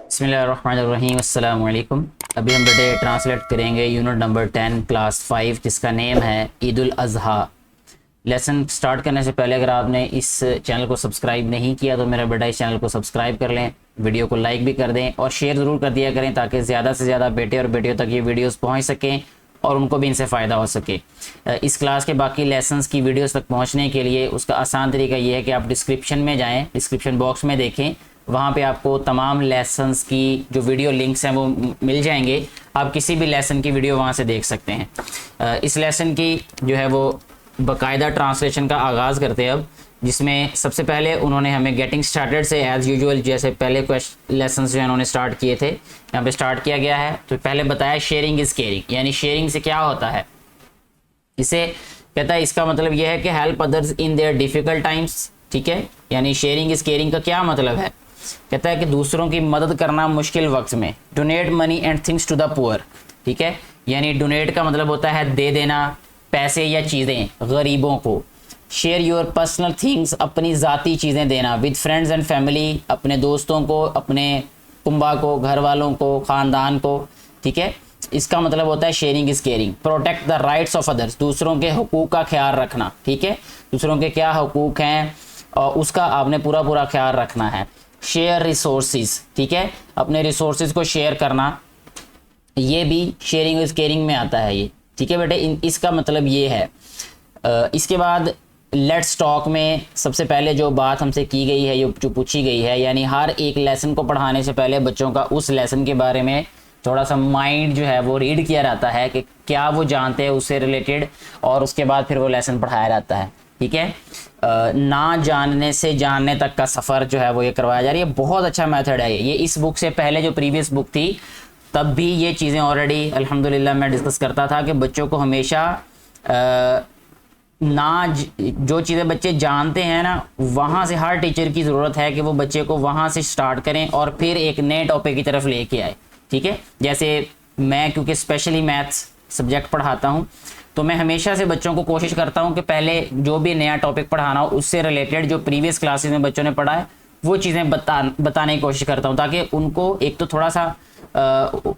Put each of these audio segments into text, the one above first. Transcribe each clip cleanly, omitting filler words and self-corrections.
बिस्मिल्लाहिर्रहमानिर्रहीम अस्सलाम वालेकुम। अभी हम बेटे ट्रांसलेट करेंगे यूनिट नंबर 10 क्लास 5 जिसका नेम है ईद उल अज़हा। लेसन स्टार्ट करने से पहले अगर आपने इस चैनल को सब्सक्राइब नहीं किया तो मेरा बेटा इस चैनल को सब्सक्राइब कर लें, वीडियो को लाइक भी कर दें और शेयर ज़रूर कर दिया करें ताकि ज़्यादा से ज़्यादा बेटे और बेटियों तक ये वीडियोस पहुंच सकें और उनको भी इनसे फ़ायदा हो सके। इस क्लास के बाकी लेसन्स की वीडियोस तक पहुंचने के लिए उसका आसान तरीका ये है कि आप डिस्क्रिप्शन में जाएं, डिस्क्रिप्शन बॉक्स में देखें, वहाँ पे आपको तमाम लेसन्स की जो वीडियो लिंक्स हैं वो मिल जाएंगे। आप किसी भी लेसन की वीडियो वहाँ से देख सकते हैं। इस लेसन की जो है वो बाकायदा ट्रांसलेशन का आगाज़ करते हैं अब, जिसमें सबसे पहले उन्होंने हमें गेटिंग स्टार्टेड से एज़ यूजुअल जैसे पहले लेसन्स जो है उन्होंने स्टार्ट किए थे यहाँ पे स्टार्ट किया गया है। तो पहले बताया शेयरिंग इज़ केयरिंग, यानी शेयरिंग से क्या होता है। इसे कहता है इसका मतलब यह है कि help others in their difficult times, ठीक है। यानी शेयरिंग इज़ केयरिंग का क्या मतलब है, कहता है कि दूसरों की मदद करना मुश्किल वक्त में। Donate money and things to the poor, ठीक है। यानी डोनेट का मतलब होता है दे देना पैसे या चीज़ें गरीबों को। शेयर योर पर्सनल थिंग्स, अपनी ज़ाती चीज़ें देना। विद फ्रेंड्स एंड फैमिली, अपने दोस्तों को, अपने कुंबा को, घर वालों को, ख़ानदान को, ठीक है। इसका मतलब होता है sharing is caring. Protect the rights of others, दूसरों के हुकूक का ख्याल रखना, ठीक है। दूसरों के क्या हुकूक हैं और उसका आपने पूरा पूरा ख्याल रखना है। शेयर रिसोर्सेज, ठीक है, अपने रिसोर्सेज को शेयर करना, ये भी शेयरिंग इज केयरिंग में आता है ये, ठीक है बेटे। इसका मतलब ये है। इसके बाद लेट्स टॉक में सबसे पहले जो बात हमसे की गई है, ये जो पूछी गई है, यानी हर एक लेसन को पढ़ाने से पहले बच्चों का उस लेसन के बारे में थोड़ा सा माइंड जो है वो रीड किया जाता है कि क्या वो जानते हैं उससे रिलेटेड, और उसके बाद फिर वो लेसन पढ़ाया जाता है, ठीक है। ना जानने से जानने तक का सफ़र जो है वो ये करवाया जा रही है। बहुत अच्छा मेथड है ये। इस बुक से पहले जो प्रीवियस बुक थी तब भी ये चीज़ें ऑलरेडी अल्हम्दुलिल्लाह मैं डिस्कस करता था कि बच्चों को हमेशा जो चीज़ें बच्चे जानते हैं ना, वहाँ से हर टीचर की ज़रूरत है कि वो बच्चे को वहाँ से स्टार्ट करें और फिर एक नए टॉपिक की तरफ लेके आए, ठीक है। जैसे मैं क्योंकि स्पेशली मैथ्स सब्जेक्ट पढ़ाता हूँ तो मैं हमेशा से बच्चों को कोशिश करता हूँ कि पहले जो भी नया टॉपिक पढ़ाना हो उससे रिलेटेड जो प्रीवियस क्लासेस में बच्चों ने पढ़ा है वो चीज़ें बताने की कोशिश करता हूँ, ताकि उनको एक तो थोड़ा सा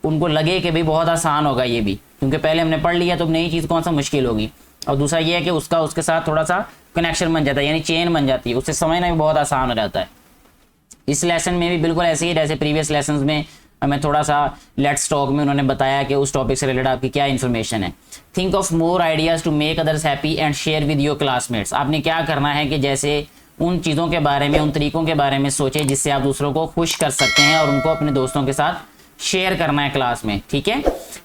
उनको लगे कि भाई बहुत आसान होगा ये भी, क्योंकि पहले हमने पढ़ लिया तो नई चीज़ कौन सा मुश्किल होगी। और दूसरा ये है कि उसके साथ थोड़ा सा कनेक्शन बन जाता है, यानी चेन बन जाती है, उससे समझना भी बहुत आसान हो जाता है। इस लेसन में भी बिल्कुल ऐसे ही जैसे प्रीवियस लेसन में हमें थोड़ा सा लेट्स टॉक में उन्होंने बताया कि उस टॉपिक से रिलेटेड आपकी क्या इन्फॉर्मेशन है। Think of more ideas to make others happy and share with your classmates. आपने क्या करना है कि जैसे उन चीज़ों के बारे में, उन तरीक़ों के बारे में सोचें जिससे आप दूसरों को खुश कर सकते हैं और उनको अपने दोस्तों के साथ शेयर करना है क्लास में, ठीक है।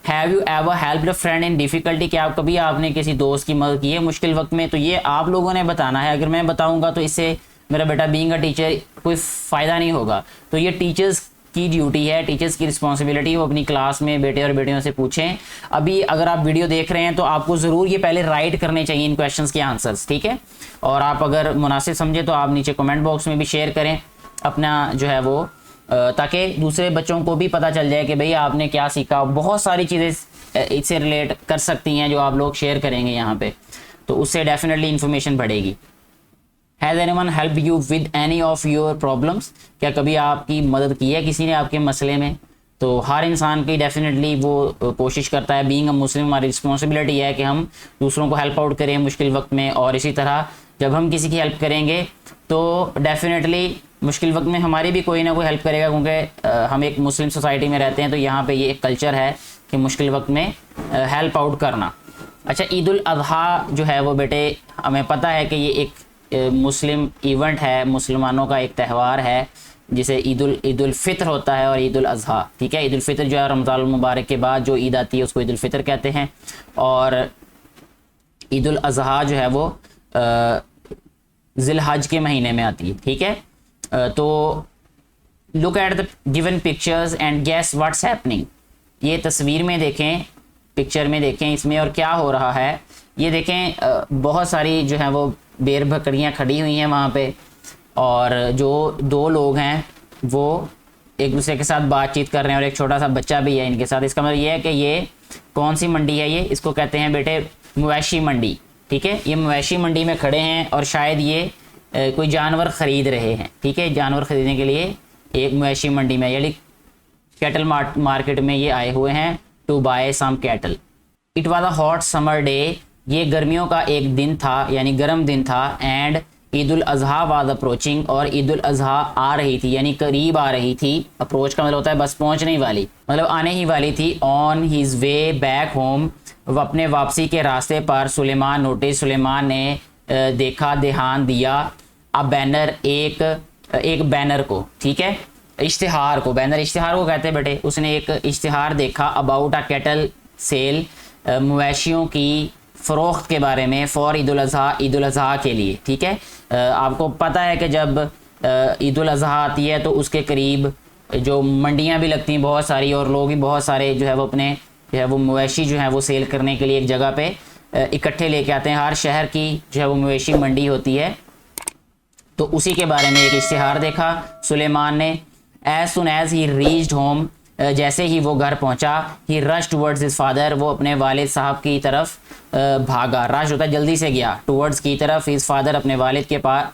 Have you ever helped a friend in difficulty, क्या कभी आपने किसी दोस्त की मदद की है मुश्किल वक्त में, तो ये आप लोगों ने बताना है। अगर मैं बताऊँगा तो इससे मेरा बेटा बीइंग अ टीचर कोई फ़ायदा नहीं होगा। तो ये टीचर्स की ड्यूटी है, टीचर्स की रिस्पॉन्सिबिलिटी, वो अपनी क्लास में बेटे और बेटियों से पूछें। अभी अगर आप वीडियो देख रहे हैं तो आपको ज़रूर ये पहले राइट करने चाहिए इन क्वेश्चंस के आंसर्स, ठीक है। और आप अगर मुनासिब समझे तो आप नीचे कमेंट बॉक्स में भी शेयर करें अपना जो है वो, ताकि दूसरे बच्चों को भी पता चल जाए कि भाई आपने क्या सीखा। बहुत सारी चीज़ें इससे रिलेट कर सकती हैं जो आप लोग शेयर करेंगे यहाँ पे, तो उससे डेफिनेटली इंफॉर्मेशन बढ़ेगी। Has anyone help you with any of your problems, क्या कभी आपकी मदद की है किसी ने आपके मसले में। तो हर इंसान की डेफिनेटली वो कोशिश करता है, बीइंग अ मुस्लिम हमारी रिस्पॉन्सिबिलिटी है कि हम दूसरों को हेल्प आउट करें मुश्किल वक्त में। और इसी तरह जब हम किसी की हेल्प करेंगे तो डेफिनेटली मुश्किल वक्त में हमारी भी कोई ना कोई हेल्प करेगा, क्योंकि हम एक मुस्लिम सोसाइटी में रहते हैं तो यहाँ पे ये एक कल्चर है कि मुश्किल वक्त में हेल्प आउट करना। अच्छा, ईद उल अज़हा जो है वो बेटे हमें पता है कि ये एक मुस्लिम इवेंट है, मुसलमानों का एक त्यौहार है जिसे ईद उल फितर होता है और ईद उल अज़हा, ठीक है। ईद उल फितर जो है रमज़ान मुबारक के बाद जो ईद आती है उसको ईद उल फितर कहते हैं, और ईद उल अज़हा जो है वो ज़िलहज के महीने में आती है, ठीक है। तो look at the given pictures and guess what's happening. ये तस्वीर में देखें, पिक्चर में देखें इसमें और क्या हो रहा है ये देखें। बहुत सारी जो है वो बेर बकरियां खड़ी हुई हैं वहाँ पे, और जो दो लोग हैं वो एक दूसरे के साथ बातचीत कर रहे हैं और एक छोटा सा बच्चा भी है इनके साथ। इसका मतलब ये है कि ये कौन सी मंडी है, ये इसको कहते हैं बेटे मवेशी मंडी, ठीक है। ये मवेशी मंडी में खड़े हैं और शायद ये कोई जानवर ख़रीद रहे हैं, ठीक है। जानवर ख़रीदने के लिए एक मवेशी मंडी में, यानी कैटल मार्केट में ये आए हुए हैं to buy some cattle. It was a hot summer day, ये गर्मियों का एक दिन था यानी गर्म दिन था। And Eid ul Azha was approaching, और ईद उल अजहा आ रही थी यानी करीब आ रही थी। अप्रोच का मतलब होता है बस पहुंचने ही वाली, मतलब आने ही वाली थी। On his way back home, वह अपने वापसी के रास्ते पर सुलेमान नोटिस, सुलेमान ने देखा, ध्यान दिया। अ बैनर, एक बैनर को, ठीक है, इश्तिहार को, बैनर इश्तिहार को कहते हैं बेटे। उसने एक इश्तिहार देखा अबाउट अ कैटल सेल, मवेशियों की फ़रोख्त के बारे में। फॉर ईद उल अज़हा, ईद उल अज़हा के लिए, ठीक है। आपको पता है कि जब ईद उल अज़हा आती है तो उसके करीब जो मंडियां भी लगती हैं बहुत सारी, और लोग भी बहुत सारे जो है वो अपने जो है वो मवेशी जो है वो सेल करने के लिए एक जगह पे इकट्ठे लेके आते हैं। हर शहर की जो है वो मवेशी मंडी होती है, तो उसी के बारे में एक इश्तिहार देखा सुलेमान ने। As soon as he reached home, जैसे ही वो घर पहुंचा, he rush towards his father, वो अपने वालिद साहब की तरफ भागा। रश होता है जल्दी से गया, टूवर्ड्स की तरफ, हिज फादर अपने वालिद के पास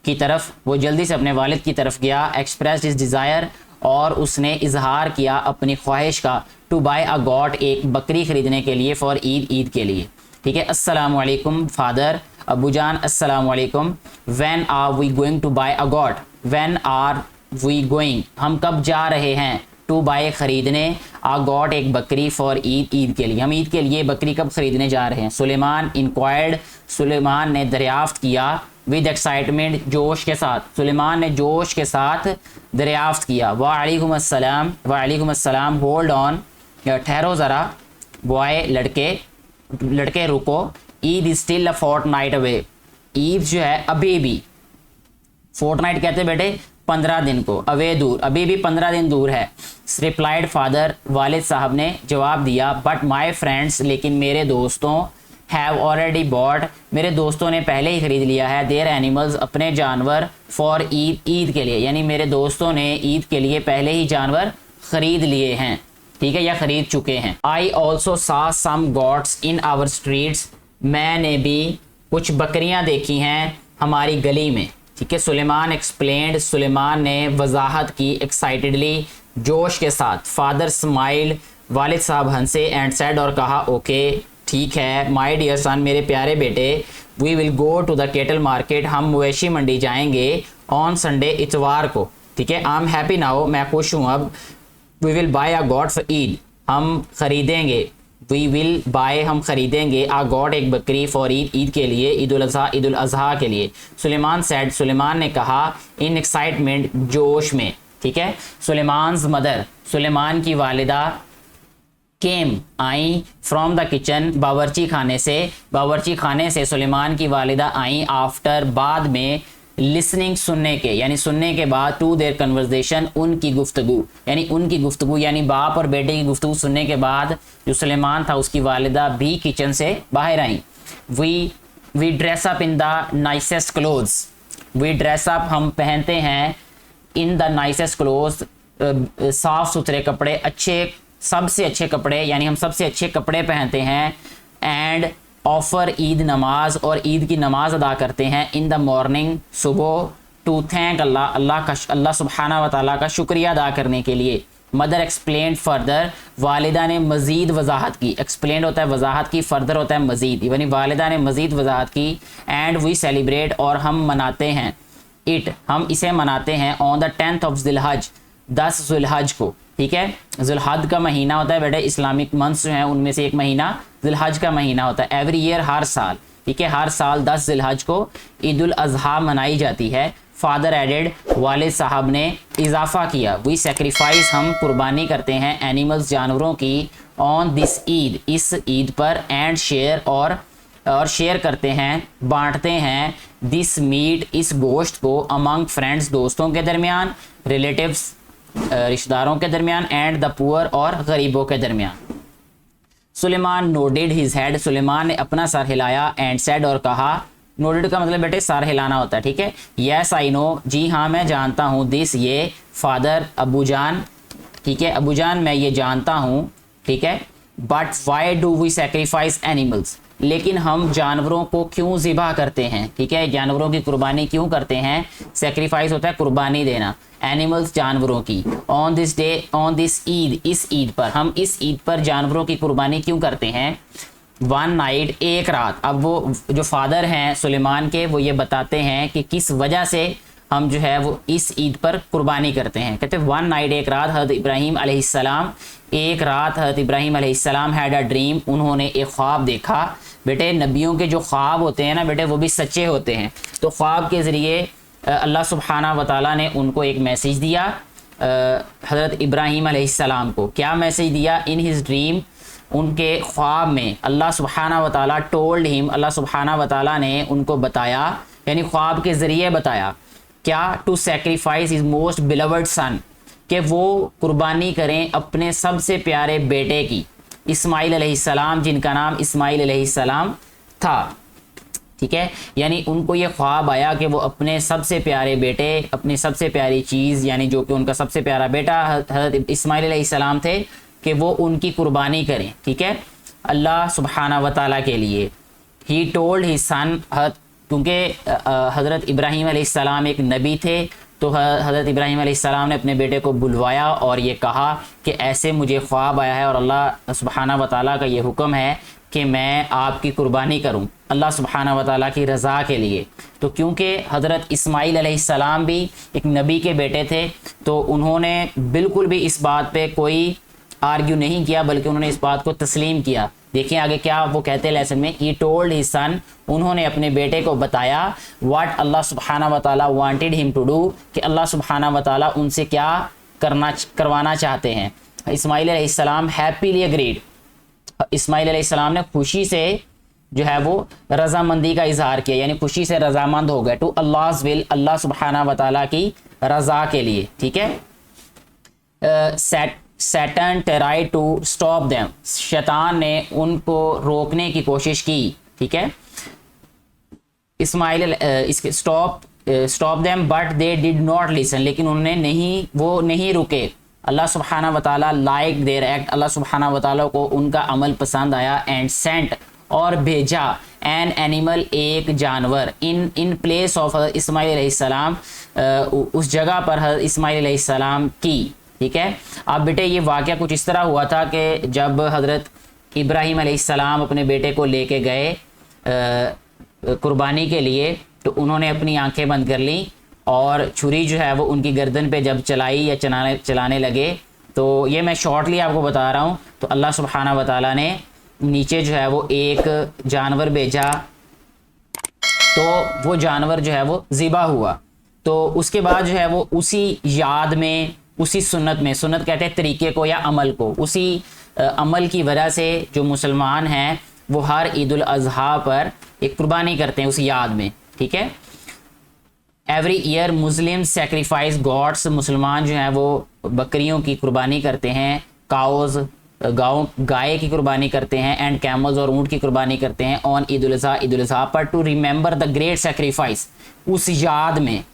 की तरफ, वो जल्दी से अपने वालिद की तरफ गया। एक्सप्रेस हिज डिज़ायर, और उसने इजहार किया अपनी ख्वाहिश का। टू बाय अ गॉट, एक बकरी खरीदने के लिए। फॉर ईद, ईद के लिए, ठीक है। अस्सलाम वालेकुम फादर, अबू जान अस्सलाम वालेकुम। When are we going to buy a goat, when are we going, हम कब जा रहे हैं, टू बाय खरीदने, आ गॉट एक बकरी, फॉर ईद, ईद के लिए, हम ईद के लिए बकरी कब खरीदने जा रहे हैं। सुलेमान इंक्वायर्ड, सुलेमान ने दरियाफ्त किया। विद एक्साइटमेंट, जोश के साथ, सुलेमान ने जोश के साथ दरियाफ्त किया। वालेकुम अस्सलाम, वालेकुम अस्सलाम। होल्ड ऑन, ठहरो ज़रा। बॉय, लड़के रुको। Eid is still a fortnight away, Eid जो है अभी भी, फोर्टनाइट कहते हैं बेटे 15 दिन को, अवे दूर, अभी भी 15 दिन दूर है। रिप्लाइड फादर, वालिद साहब ने जवाब दिया। बट माई फ्रेंड्स, लेकिन मेरे दोस्तों, हैव ऑलरेडी बॉट, मेरे दोस्तों ने पहले ही खरीद लिया है। देयर एनिमल्स, अपने जानवर। फॉर ईद, ईद के लिए, यानी मेरे दोस्तों ने ईद के लिए पहले ही जानवर खरीद लिए हैं, ठीक है, या खरीद चुके हैं। आई ऑल्सो सा सम गॉट्स इन आवर स्ट्रीट्स, मैंने भी कुछ बकरियां देखी हैं हमारी गली में, ठीक है। सुलेमान एक्सप्लेन्ड, सुलेमान ने वजाहत की। एक्साइटेडली, जोश के साथ। फादर स्माइल्ड, वालिद साहब हंसे। एंड सेड, और कहा, ओके ठीक है। माय डियर सन, मेरे प्यारे बेटे। We will go to the cattle market, हम मवेशी मंडी जाएंगे। ऑन संडे, इतवार को, ठीक है। आई एम हैप्पी नाउ, मैं खुश हूँ अब। We will buy a goat for Eid, हम खरीदेंगे। वी विल बाय, हम खरीदेंगे। आ गॉड, एक बकरी। फॉर ईद, ईद के लिए। ईद उल अज़हा, ईद उल अज़हा के लिए। सुलेमान सेड, सुलेमान ने कहा। इन एक्साइटमेंट, जोश में, ठीक है। सुलेमान्स मदर, सुलेमान की वालिदा। केम, आई। फ्रॉम द किचन, बावर्ची खाने से, बावर्ची खाने से सुलेमान की वालिदा आई। आफ्टर, बाद में। लिसनिंग, सुनने के, यानी सुनने के बाद। टू देयर कन्वर्जेशन, उनकी गुफ्तगू, यानी उनकी गुफ्तगू, यानी बाप और बेटे की गुफ्तगू सुनने के बाद जो सुलेमान था उसकी वालिदा भी किचन से बाहर आई। We dress up in the nicest clothes, we dress up, हम पहनते हैं। इन द नाइसेस्ट क्लोथ्स, साफ सुथरे कपड़े, अच्छे, सबसे अच्छे कपड़े, यानी हम सबसे अच्छे कपड़े पहनते हैं। एंड ऑफर, ईद नमाज, और ईद की नमाज अदा करते हैं। इन द मॉर्निंग, सुबह। टू थैंक अल्लाह, अल्लाह सुब्हाना व तआला का शुक्रिया अदा करने के लिए। मदर एक्सप्लेन फर्दर, वालिदा ने मज़ीद वजाहत की। एक्सप्लेन होता है वजाहत की, फर्दर होता है मज़ीद, यानी वालिदा ने मज़ीद वजाहत की। एंड वी सेलिब्रेट, और हम मनाते हैं। इट, हम इसे मनाते हैं। ऑन द 10th ऑफ ज़िलहज, 10 ज़ुलहज को, ठीक है। ज़ुलहज का महीना होता है बेटे, इस्लामिक मंथ्स जो हैं उनमें से एक महीना ज़िलहज का महीना होता है। एवरी ईयर, हर साल, ठीक है, हर साल 10 ज़िलहज को ईद उल अज़हा मनाई जाती है। फादर एडेड, वालिद साहब ने इजाफा किया। वी सेक्रीफाइस, हम कुर्बानी करते हैं। एनिमल्स, जानवरों की। ऑन दिस ईद, इस ईद पर। एंड शेयर, और शेयर करते हैं, बांटते हैं। दिस मीट, इस गोश्त को। अमंग फ्रेंड्स, दोस्तों के दरमियान। रिलेटिव्स, रिश्तेदारों के दरमियान। एंड द पुअर, और गरीबों के दरमियान। Suleman nodded his head, Suleman ने अपना सर हिलाया। एंड सेड, और कहा। नोडेड का मतलब बेटे सर हिलाना होता है, ठीक है। यस आई नो, जी हाँ मैं जानता हूँ। दिस, ये। फादर, अबू जान, ठीक है, अबू जान मैं ये जानता हूँ, ठीक है। But why do we sacrifice animals, लेकिन हम जानवरों को क्यों ज़िबा करते हैं, ठीक है, जानवरों की कुर्बानी क्यों करते हैं। सेक्रीफाइस होता है कुर्बानी देना, एनिमल्स जानवरों की। On this day, on this Eid, इस ईद पर, हम इस ईद पर जानवरों की कुर्बानी क्यों करते हैं। वन नाइट, एक रात। अब वो जो फादर हैं सुलेमान के, वो ये बताते हैं कि किस वजह से हम जो है वो इस ईद पर कुर्बानी करते हैं। कहते हैं वन नाइट, एक रात, हज़रत इब्राहीम अलैहिस्सलाम, एक रात हज़रत इब्राहीम अलैहिस्सलाम हैड अ ड्रीम, उन्होंने एक ख्वाब देखा। बेटे नबियों के जो ख्वाब होते हैं ना बेटे, वो भी सच्चे होते हैं। तो ख्वाब के ज़रिए अल्लाह सुब्हाना व तआला ने उनको एक मैसेज दिया, हज़रत इब्राहीम अलैहिस्सलाम को। क्या मैसेज दिया। इन हिज ड्रीम, उनके ख्वाब में अल्लाह सुब्हाना व तआला टोल्ड हिम, अल्लाह सुब्हाना व तआला ने उनको बताया, यानी ख्वाब के ज़रिए बताया क्या, to sacrifice his most beloved son, कि वो कुर्बानी करें अपने सबसे प्यारे बेटे की, इस्माइल अलैहिस्सलाम, जिनका नाम इस्माइल अलैहिस्सलाम था। ठीक है, यानी उनको ये ख्वाब आया कि वो अपने सबसे प्यारे बेटे, अपनी सबसे प्यारी चीज़, यानी जो कि उनका सबसे प्यारा बेटा हज़रत इस्माइल अलैहिस्सलाम थे, कि वो उनकी कुर्बानी करें। ठीक है, अल्लाह सुब्हाना व तआला के लिए। ही टोल्ड हिज सन, क्योंकि हज़रत इब्राहीम अलैहिस्सलाम एक नबी थे, तो हज़रत इब्राहीम अलैहिस्सलाम ने अपने बेटे को बुलवाया और ये कहा कि ऐसे मुझे ख्वाब आया है और अल्लाह सुब्हाना व तआला का ये हुक्म है कि मैं आपकी कुर्बानी करूं अल्लाह सुब्हाना व तआला की रज़ा के लिए। तो क्योंकि हज़रत इस्माइल अलैहिस्सलाम भी एक नबी के बेटे थे, तो उन्होंने बिल्कुल भी इस बात पे कोई आर्ग्यू नहीं किया, बल्कि उन्होंने इस बात को तस्लीम किया। देखिए आगे क्या वो कहते हैं लेसन में, ही टोल्ड हिज सन, उन्होंने अपने बेटे को बताया, व्हाट अल्लाह सुब्हाना व तआला वांटेड हिम टू डू, कि अल्लाह सुब्हाना व तआला उनसे क्या करवाना चाहते हैं। इस्माइल अलैहिस्सलाम हैप्पीली अग्रीड, इस्माइल अलैहिस्सलाम ने खुशी से जो है वो रज़ामंदी का इजहार किया, यानी खुशी से रज़ामंद हो गए, टू अल्लाह's विल, अल्लाह सुब्हाना व तआला की रज़ा के लिए। ठीक है, Satan try to stop them, शैतान ने उनको रोकने की कोशिश की। ठीक है, इस्माइल इसके stop them but they did not listen, लेकिन उन्होंने वो नहीं रुके। अल्लाह सुब्हाना व तआला लाइक देयर एक्ट, अल्लाह सुब्हाना व तआला को उनका अमल पसंद आया। एंड सेंट, और भेजा, एन एनिमल, एक जानवर, इन प्लेस ऑफ इस्माइल अलैहिस्सलाम, उस जगह पर इस्माइल अलैहिस्सलाम की। ठीक है, अब बेटे ये वाक़या कुछ इस तरह हुआ था कि जब हज़रत इब्राहीम अलैहिस्सलाम अपने बेटे को लेके गए कुर्बानी के लिए, तो उन्होंने अपनी आंखें बंद कर ली और छुरी जो है वो उनकी गर्दन पे जब चलाई या चलाने लगे, तो ये मैं शॉर्टली आपको बता रहा हूँ। तो अल्लाह सुब्हाना व तआला ने नीचे जो है वो एक जानवर भेजा, तो वो जानवर जो है वो ज़िबा हुआ। तो उसके बाद जो है वो उसी याद में, उसी सुन्नत में, सुन्नत कहते हैं तरीके को या अमल को, उसी अमल की वजह से जो मुसलमान हैं वो हर ईद उल अज़हा पर एक कुर्बानी करते हैं उस याद में। ठीक है, एवरी ईयर मुस्लिम सेक्रीफाइस गॉड्स, मुसलमान जो हैं वो बकरियों की कुर्बानी करते हैं, काउज, गाय की कुर्बानी करते हैं, एंड कैमल्स, और ऊँट की कुर्बानी करते हैं, ऑन ईद उल अज़हा पर, to remember the great sacrifice, उस याद में,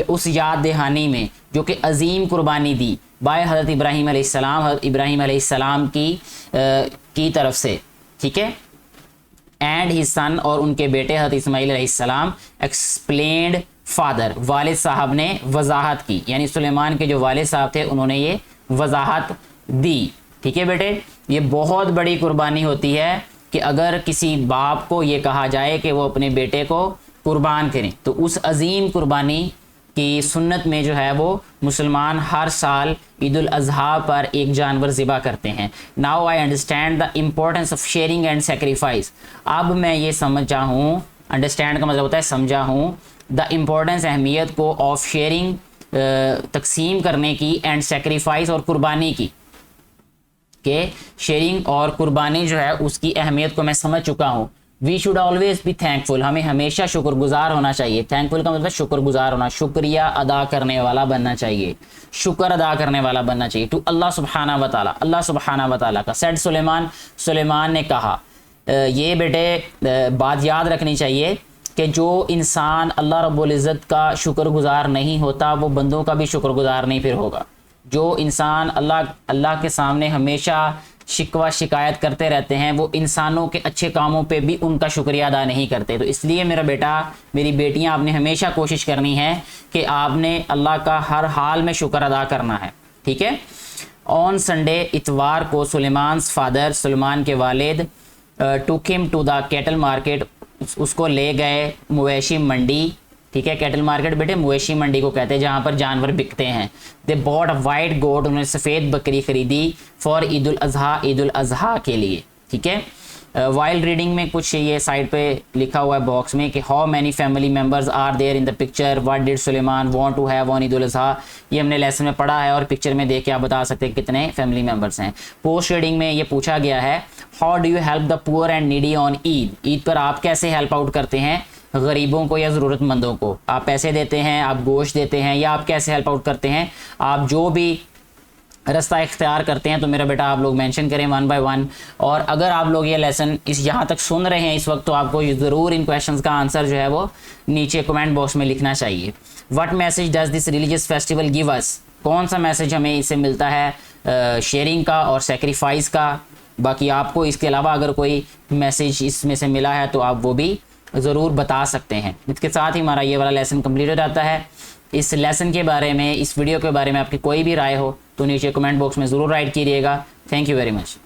उस याद दहानी में जो कि अजीम कुर्बानी दी बाय हज़रत इब्राहीम अलैहिस्सलाम, हज़रत इब्राहीम अलैहिस्सलाम की तरफ से। ठीक है, एंड हिज सन, और उनके बेटे हज़रत इस्माइल अलैहिस्सलाम, एक्सप्लेन्ड फादर, वालिद साहब ने वजाहत की, यानी सुलेमान के जो वालिद साहब थे उन्होंने ये वजाहत दी। ठीक है बेटे, ये बहुत बड़ी कुर्बानी होती है कि अगर किसी बाप को ये कहा जाए कि वो अपने बेटे को कुर्बान करें, तो उस अजीम कुर्बानी की सुन्नत में जो है वो मुसलमान हर साल ईद उल अज़हा पर एक जानवर ज़िबा करते हैं। Now I understand the importance of sharing and sacrifice, अब मैं ये समझा हूँ, अंडरस्टैंड का मतलब होता है समझा हूँ, द इम्पोर्टेंस, अहमियत को, ऑफ शेयरिंग, तकसीम करने की, एंड सेक्रीफाइस, और कुर्बानी की, के शेयरिंग और कुर्बानी जो है उसकी अहमियत को मैं समझ चुका हूँ। We should always be thankful, हमें हमेशा शुक्रगुजार होना चाहिए। थैंकफुल का मतलब शुक्रगुजार होना, शुक्रिया अदा करने वाला बनना चाहिए, शुक्र अदा करने वाला बनना चाहिए। टू अल्लाह सुब्हाना व तआला, अल्लाह सुब्हाना व तआला का। सेड सुलेमान, सुलेमान ने कहा, ये बेटे बात याद रखनी चाहिए कि जो इंसान अल्लाह रब्बुल इज़्ज़त का शुक्रगुजार नहीं होता वो बंदों का भी शुक्रगुजार नहीं फिर होगा। जो इंसान अल्लाह के सामने हमेशा शिकवा शिकायत करते रहते हैं, वो इंसानों के अच्छे कामों पे भी उनका शुक्रिया अदा नहीं करते। तो इसलिए मेरा बेटा, मेरी बेटियां, आपने हमेशा कोशिश करनी है कि आपने अल्लाह का हर हाल में शुक्र अदा करना है, ठीक है। ऑन संडे, इतवार को, सुलेमान्स फादर, सुलेमान के वालिद, took him to the cattle market, उसको ले गए मवेशी मंडी, ठीक है। कैटल मार्केट बेटे मवेशी मंडी को कहते हैं जहाँ पर जानवर बिकते हैं। दे बॉट अ वाइट गोट, उन्होंने सफ़ेद बकरी खरीदी, फॉर ईद उल अज़हा, ईद उल अज़हा के लिए, ठीक है। वाइल रीडिंग में कुछ ये साइड पे लिखा हुआ है बॉक्स में कि how many family members are there in the picture, what did Suleman want to have on Eid ul Adha. ये हमने लेसन में पढ़ा है और पिक्चर में देख के आप बता सकते हैं कितने फैमिली मेम्बर्स हैं। पोस्ट रीडिंग में ये पूछा गया है, how do you help the poor and needy on Eid, Eid पर आप कैसे हेल्प आउट करते हैं गरीबों को या ज़रूरतमंदों को। आप पैसे देते हैं, आप गोश्त देते हैं, या आप कैसे हेल्प आउट करते हैं। आप जो भी रास्ता इख्तियार करते हैं तो मेरा बेटा आप लोग मेंशन करें 1 बाय 1। और अगर आप लोग ये लेसन यहाँ तक सुन रहे हैं इस वक्त, तो आपको ज़रूर इन क्वेश्चंस का आंसर जो है वो नीचे कमेंट बॉक्स में लिखना चाहिए। What message does this religious festival give us, कौन सा मैसेज हमें इससे मिलता है शेयरिंग का और सेक्रीफाइस का। बाकी आपको इसके अलावा अगर कोई मैसेज इसमें से मिला है तो आप वो भी ज़रूर बता सकते हैं। इसके साथ ही हमारा ये वाला लेसन कंप्लीट हो जाता है। इस लेसन के बारे में, इस वीडियो के बारे में आपकी कोई भी राय हो तो नीचे कमेंट बॉक्स में ज़रूर राइट कीजिएगा। Thank you very much.